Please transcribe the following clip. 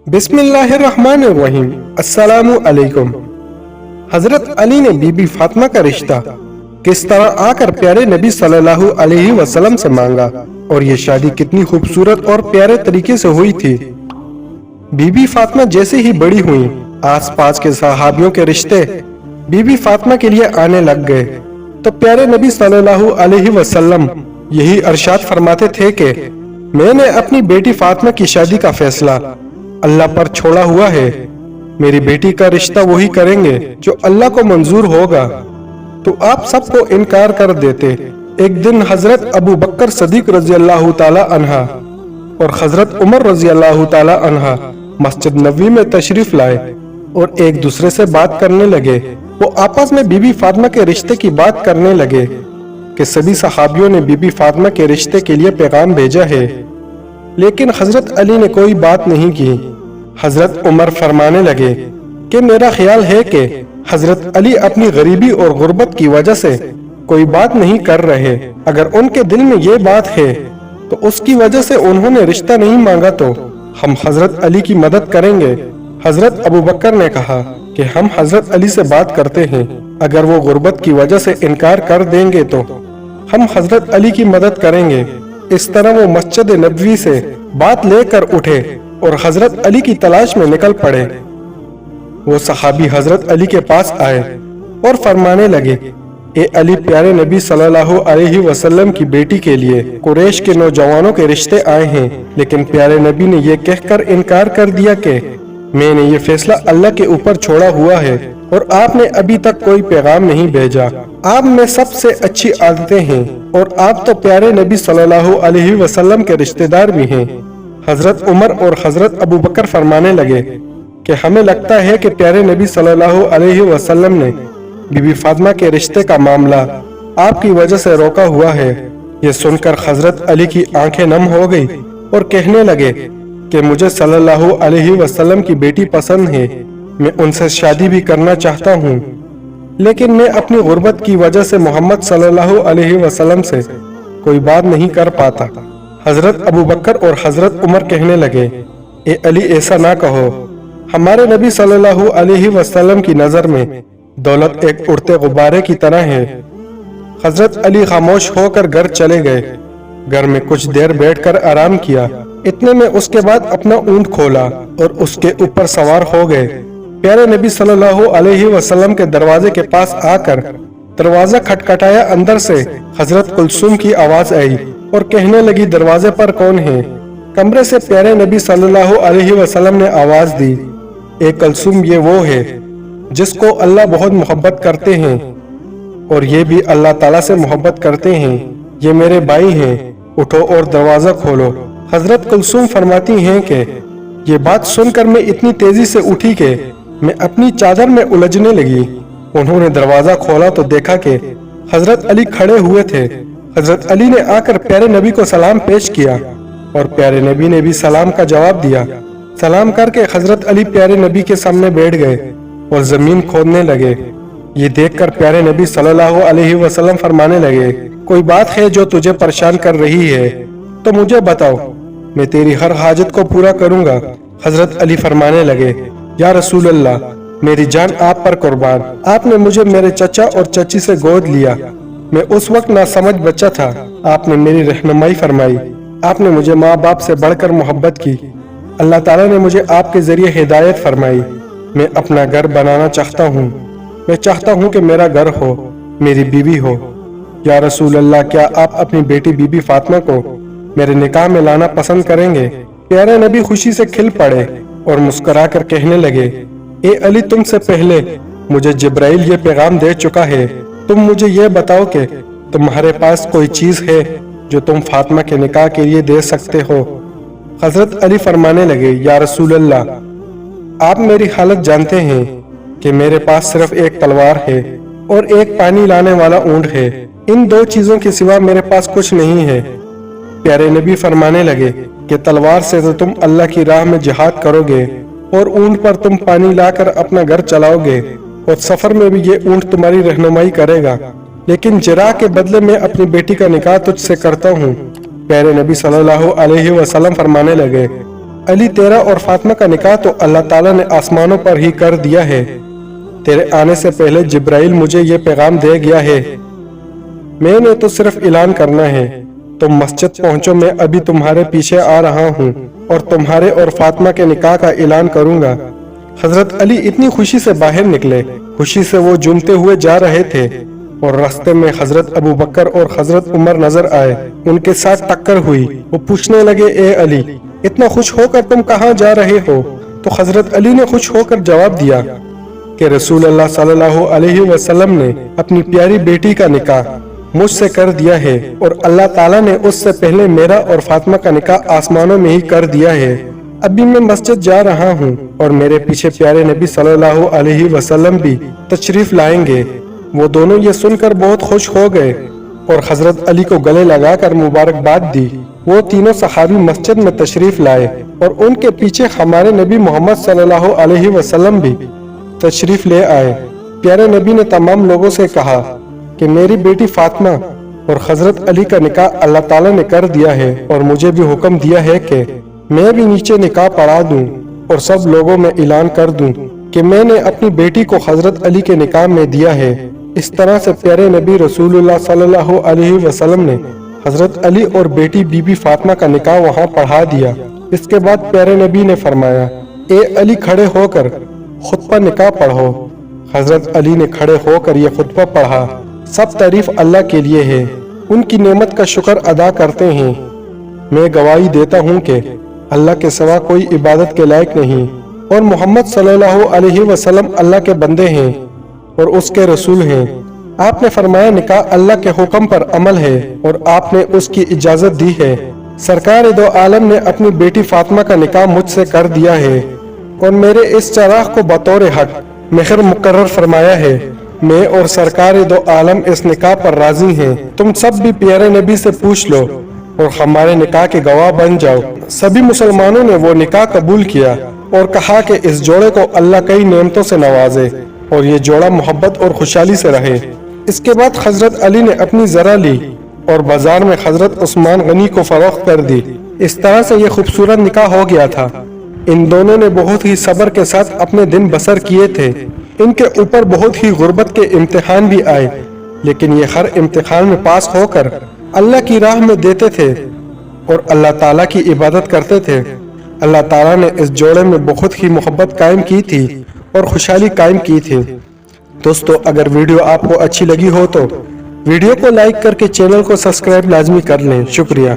बिस्मिल्लाहिर्रहमानिर्रहीम। अस्सलामु अलैकुम। हजरत अली ने बीबी फातिमा का रिश्ता किस तरह आकर प्यारे नबी सल्लल्लाहु अलैहि वसल्लम से मांगा और ये शादी कितनी खूबसूरत और प्यारे तरीके से हुई थी। बीबी फातिमा जैसे ही बड़ी हुई, आसपास के सहाबियों के रिश्ते बीबी फातिमा के लिए आने लग गए। तो प्यारे नबी सल्लल्लाहु अलैहि वसल्लम यही अरशाद फरमाते थे कि मैंने अपनी बेटी फातिमा की शादी का फैसला अल्लाह पर छोड़ा हुआ है। मेरी बेटी का रिश्ता वही करेंगे जो अल्लाह को मंजूर होगा। तो आप सबको इनकार कर देते। एक दिन हजरत अबू बकर सदीक रजी अल्लाह ताला अन्हा और हजरत उमर रजी अल्लाह ताला अन्हा मस्जिद नबवी में तशरीफ लाए और एक दूसरे से बात करने लगे। वो आपस में बीबी फातिमा के रिश्ते की बात करने लगे कि सभी सहाबियों ने बीबी फातिमा के रिश्ते के लिए पैगाम भेजा है, लेकिन हजरत अली ने कोई बात नहीं की। हजरत उमर फरमाने लगे कि मेरा ख्याल है कि हजरत अली अपनी गरीबी और गुर्बत की वजह से कोई बात नहीं कर रहे। अगर उनके दिल में ये बात है तो उसकी वजह से उन्होंने रिश्ता नहीं मांगा, तो हम हजरत अली की मदद करेंगे। हजरत अबू बकर ने कहा कि हम हजरत अली से बात करते हैं, अगर वो गुर्बत की वजह से इनकार कर देंगे तो हम हजरत अली की मदद करेंगे। इस तरह वो मस्जिद नबवी से बात लेकर उठे और हजरत अली की तलाश में निकल पड़े। वो सहाबी हजरत अली के पास आए और फरमाने लगे, ए अली, प्यारे नबी सल्लल्लाहु अलैहि वसल्लम की बेटी के लिए कुरैश के नौजवानों के रिश्ते आए हैं, लेकिन प्यारे नबी ने ये कहकर इनकार कर दिया कि मैंने ये फैसला अल्लाह के ऊपर छोड़ा हुआ है और आपने अभी तक कोई पैगाम नहीं भेजा। आप में सबसे अच्छी आदतें हैं और आप तो प्यारे नबी सल्लल्लाहु अलैहि वसल्लम के रिश्तेदार भी हैं। हजरत उमर और हजरत अबू बकर फरमाने लगे कि हमें लगता है कि प्यारे नबी सल्लल्लाहु अलैहि वसल्लम ने बीबी फातिमा के रिश्ते का मामला आपकी वजह से रोका हुआ है। ये सुनकर हजरत अली की आंखें नम हो गई और कहने लगे कि मुझे सल्लल्लाहु अलैहि वसल्लम की बेटी पसंद है, मैं उनसे शादी भी करना चाहता हूँ, लेकिन मैं अपनी गुर्बत की वजह से मोहम्मद सल्लल्लाहु अलैहि वसल्लम से कोई बात नहीं कर पाता। हजरत अबू बकर और हजरत उमर कहने लगे, ए अली, ऐसा ना कहो। हमारे नबी सल्लल्लाहु अलैहि वसल्लम की नजर में दौलत एक उड़ते गुब्बारे की तरह है। हजरत अली खामोश होकर घर चले गए। घर में कुछ देर बैठकर आराम किया। इतने में उसके बाद अपना ऊंट खोला और उसके ऊपर सवार हो गए। प्यारे नबी सल्लल्लाहु अलैहि वसल्लम के दरवाजे के पास आकर दरवाजा खटखटाया। अंदर से हजरत कुलसूम की आवाज आई और कहने लगी, दरवाजे पर कौन है? कमरे से प्यारे नबी सल्लल्लाहु अलैहि वसल्लम ने आवाज दी, ए कुलसूम, ये वो है जिसको अल्लाह बहुत मोहब्बत करते हैं और ये भी अल्लाह ताला से मोहब्बत करते हैं। ये मेरे भाई हैं, उठो और दरवाजा खोलो। हजरत कुलसूम फरमाती हैं कि ये बात सुनकर मैं इतनी तेजी से उठी कि मैं अपनी चादर में उलझने लगी। उन्होंने दरवाजा खोला तो देखा कि हजरत अली खड़े हुए थे। हजरत अली ने आकर प्यारे नबी को सलाम पेश किया और प्यारे नबी ने भी सलाम का जवाब दिया। सलाम करके हजरत अली प्यारे नबी के सामने बैठ गए और जमीन खोदने लगे। ये देखकर प्यारे नबी सल्लल्लाहु अलैहि वसल्लम फरमाने लगे, कोई बात है जो तुझे परेशान कर रही है तो मुझे बताओ, मैं तेरी हर हाजत को पूरा करूंगा। हजरत अली फरमाने लगे, या रसूल अल्लाह, मेरी जान आप पर कुर्बान। आपने मुझे मेरे चचा और चची से गोद लिया। मैं उस वक्त नासमझ बच्चा था। आपने मेरी रहनुमाई फरमाई। आपने मुझे माँ बाप से बढ़कर मोहब्बत की। अल्लाह ताला ने मुझे आपके जरिए हिदायत फरमाई। मैं अपना घर बनाना चाहता हूँ। मैं चाहता हूँ कि मेरा घर हो, मेरी बीवी हो। या रसूल अल्लाह, क्या आप अपनी बेटी बीबी फातिमा को मेरे निकाह में लाना पसंद करेंगे? प्यारे नबी खुशी से खिल पड़े और मुस्कुराकर कहने लगे, ए अली, तुमसे पहले मुझे जिब्राइल ये पैगाम दे चुका है। तुम मुझे ये बताओ कि तुम्हारे पास कोई चीज है जो तुम फातिमा के निकाह के लिए दे सकते हो? हजरत अली फरमाने लगे, या रसूल अल्लाह, आप मेरी हालत जानते हैं कि मेरे पास सिर्फ एक तलवार है और एक पानी लाने वाला ऊंट है। इन दो चीजों के सिवा मेरे पास कुछ नहीं है। प्यारे नबी फरमाने लगे कि तलवार से तो तुम अल्लाह की राह में जिहाद करोगे और ऊंट पर तुम पानी लाकर अपना घर चलाओगे और सफर में भी ये ऊंट तुम्हारी रहनुमाई करेगा, लेकिन जिरा के बदले में अपनी बेटी का निकाह तुझसे करता हूँ। प्यारे नबी सल्लल्लाहु अलैहि वसल्लम फरमाने लगे, अली तेरा और फातिमा का निकाह तो अल्लाह ताला ने आसमानों पर ही कर दिया है। तेरे आने से पहले जिब्राइल मुझे ये पैगाम दे गया है। मैंने तो सिर्फ ऐलान करना है। तुम मस्जिद पहुंचो, मैं अभी तुम्हारे पीछे आ रहा हूँ और तुम्हारे और फातिमा के निकाह का ऐलान करूंगा। हजरत अली इतनी खुशी से बाहर निकले, खुशी से वो झूमते हुए जा रहे थे और रास्ते में हजरत अबू बकर और हजरत उमर नजर आए। उनके साथ टक्कर हुई। वो पूछने लगे, ए अली, इतना खुश होकर तुम कहाँ जा रहे हो? तो हजरत अली ने खुश होकर जवाब दिया कि रसूल अल्लाह सल्लल्लाहु अलैहि वसल्लम ने अपनी प्यारी बेटी का निकाह मुझसे कर दिया है और अल्लाह ताला ने उससे पहले मेरा और फातिमा का निकाह आसमानों में ही कर दिया है। अभी मैं मस्जिद जा रहा हूँ और मेरे पीछे प्यारे नबी सल्लल्लाहु अलैहि वसल्लम भी तशरीफ लाएंगे। वो दोनों ये सुनकर बहुत खुश हो गए और हजरत अली को गले लगाकर मुबारकबाद दी। वो तीनों सहाबी मस्जिद में तशरीफ लाए और उनके पीछे हमारे नबी मोहम्मद सल्लल्लाहु अलैहि वसल्लम भी तशरीफ ले आए। प्यारे नबी ने तमाम लोगों से कहा कि मेरी बेटी फातिमा और हजरत अली का निकाह अल्लाह ताला ने कर दिया है और मुझे भी हुक्म दिया है कि मैं भी नीचे निकाह पढ़ा दूं और सब लोगों में ऐलान कर दूं कि मैंने अपनी बेटी को हजरत अली के निकाह में दिया है। इस तरह से प्यारे नबी रसूलुल्लाह सल्लल्लाहु अलैहि वसल्लम ने हजरत अली और बेटी बीबी फातिमा का निकाह वहां पढ़ा दिया। इसके बाद प्यारे नबी ने फरमाया, ए अली, खड़े होकर खुतबा निकाह पढ़ो। हजरत अली ने खड़े होकर यह खुतबा पढ़ा। सब तारीफ अल्लाह के लिए है, उनकी नेमत का शुक्र अदा करते हैं। मैं गवाही देता हूँ कि अल्लाह के सिवा कोई इबादत के लायक नहीं और मोहम्मद सल्लल्लाहु अलैहि वसल्लम अल्लाह के बंदे हैं और उसके रसूल हैं। आपने फरमाया, निकाह अल्लाह के हुक्म पर अमल है और आपने उसकी इजाजत दी है। सरकार दो आलम ने अपनी बेटी फातिमा का निकाह मुझसे कर दिया है और मेरे इस चराग को बतौर हक मेहर मुकर्रर फरमाया है। मैं और सरकार दो आलम इस निकाह पर राजी हैं। तुम सब भी प्यारे नबी से पूछ लो और हमारे निकाह के गवाह बन जाओ। सभी मुसलमानों ने वो निकाह कबूल किया और कहा कि इस जोड़े को अल्लाह कई नेमतों से नवाजे और ये जोड़ा मोहब्बत और खुशहाली से रहे। इसके बाद हजरत अली ने अपनी जरा ली और बाजार में हजरत उस्मान गनी को फरोख्त कर दी। इस तरह से ये खूबसूरत निकाह हो गया था। इन दोनों ने बहुत ही सब्र के साथ अपने दिन बसर किए थे। इनके ऊपर बहुत ही गुर्बत के इम्तिहान भी आए, लेकिन ये हर इम्तिहान में पास होकर अल्लाह की राह में देते थे और अल्लाह ताला की इबादत करते थे। अल्लाह ताला ने इस जोड़े में बहुत ही मोहब्बत कायम की थी और खुशहाली कायम की थी। दोस्तों, अगर वीडियो आपको अच्छी लगी हो तो वीडियो को लाइक करके चैनल को सब्सक्राइब लाजमी कर लें। शुक्रिया।